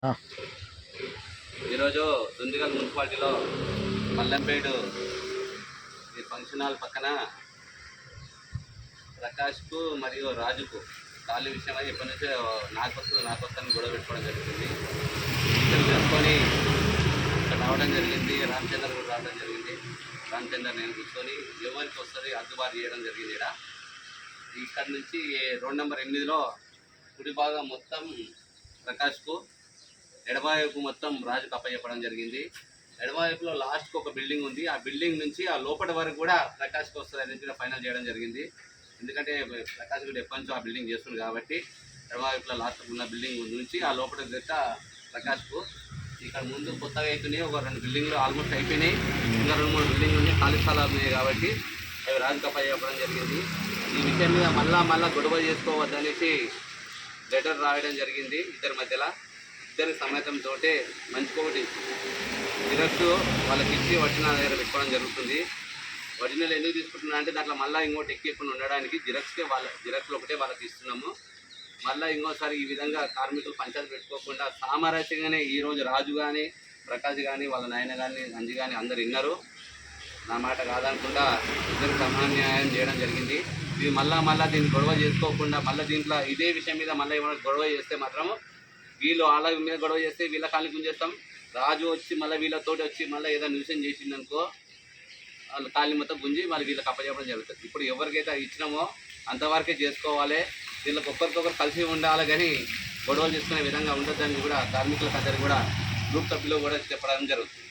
ఆ! ఈరోజు దుందిగల్ మున్సిపాలిటీలో మల్లంపేట ఈ ఫంక్షన్ హాల్ పక్కన ప్రకాష్కు మరియు రాజుకు ఖాళీ విషయమై ఎప్పటి నుంచో నాకొస్తాను గొడవ పెట్టుకోవడం జరుగుతుంది. ఇక్కడ చేసుకొని ఇక్కడ రావడం జరిగింది. రామచంద్ర కూడా రావడం జరిగింది. రామచంద్ర నేను కూర్చొని ఎవరికి వస్తుంది అద్దుబాటు చేయడం జరిగింది. ఇక్కడ నుంచి రోడ్ నెంబర్ 8లో కుడి భాగం మొత్తం ప్రకాష్కు, ఎడమవైపు మొత్తం రాజుకు అప్పచెప్పడం జరిగింది. ఎడమవైపులో లాస్ట్కి ఒక బిల్డింగ్ ఉంది. ఆ బిల్డింగ్ నుంచి ఆ లోపల వరకు కూడా ప్రకాష్కి వస్తుంది అనేది ఫైనల్ చేయడం జరిగింది. ఎందుకంటే ప్రకాష్ కూడా ఎప్పటి నుంచో ఆ బిల్డింగ్ చేస్తుంది కాబట్టి ఎడమవైపులో లాస్ట్ ఉన్న బిల్డింగ్ నుంచి ఆ లోపల దగ్గర ప్రకాష్కు. ఇక్కడ ముందు కొత్తగా అవుతున్నాయి, ఒక 2 బిల్డింగ్లు ఆల్మోస్ట్ అయిపోయినాయి. ఇంకా 2-3 బిల్డింగ్లు ఉన్నాయి, ఖాళీ స్థలాలు ఉన్నాయి కాబట్టి అవి రాజుకు అప్పచెప్పడం జరిగింది. ఈ విషయం మీద మళ్ళా గొడవ చేసుకోవద్దనేసి లెటర్ రాయడం జరిగింది. ఇద్దరి మధ్యలో ఇద్దరి సమేతంతో మంచికొకటి జిరాక్స్ వాళ్ళకి ఇచ్చి ఒరిజినల్ దగ్గర పెట్టుకోవడం జరుగుతుంది. ఒరిజినల్ ఎందుకు తీసుకుంటున్నా అంటే దాంట్లో మళ్ళీ ఇంకోటి ఎక్కికుండా ఉండడానికి జిరాక్స్లో ఒకటే వాళ్ళకి ఇస్తున్నాము. మళ్ళీ ఇంకోసారి ఈ విధంగా కార్మికులు పంచాయతీ పెట్టుకోకుండా సామరస్యంగానే ఈరోజు రాజు కానీ ప్రకాష్ కానీ వాళ్ళ నాయన కానీ అంజి కానీ అందరు విన్నారు. నా మాట కాదనకుండా ఇద్దరికి సమన్యాయం చేయడం జరిగింది. ఇది మళ్ళా దీన్ని గొడవ చేసుకోకుండా మళ్ళీ దీంట్లో ఇదే విషయం మీద మళ్ళీ ఏమైనా గొడవ చేస్తే మాత్రము వీళ్ళు వాళ్ళ మీద గొడవ చేస్తే వీళ్ళ కాళ్ళని గుంజేస్తాం. రాజు వచ్చి మళ్ళీ వీళ్ళతోటి వచ్చి మళ్ళీ ఏదైనా న్యూసెన్స్ చేసిందనుకో వాళ్ళు కాళ్ళని మొత్తం గుంజి మళ్ళీ వీళ్ళకి అప్పచెప్పడం జరుగుతుంది. ఇప్పుడు ఎవరికైతే ఇచ్చినామో అంతవరకే చేసుకోవాలి. వీళ్ళకి ఒక్కరికొకరు కలిసి ఉండాలి కానీ గొడవలు చేసుకునే విధంగా ఉండొద్దని కూడా కార్మికులకు అందరికీ కూడా గ్రూప్ సభ్యులు కూడా చెప్పడం జరుగుతుంది.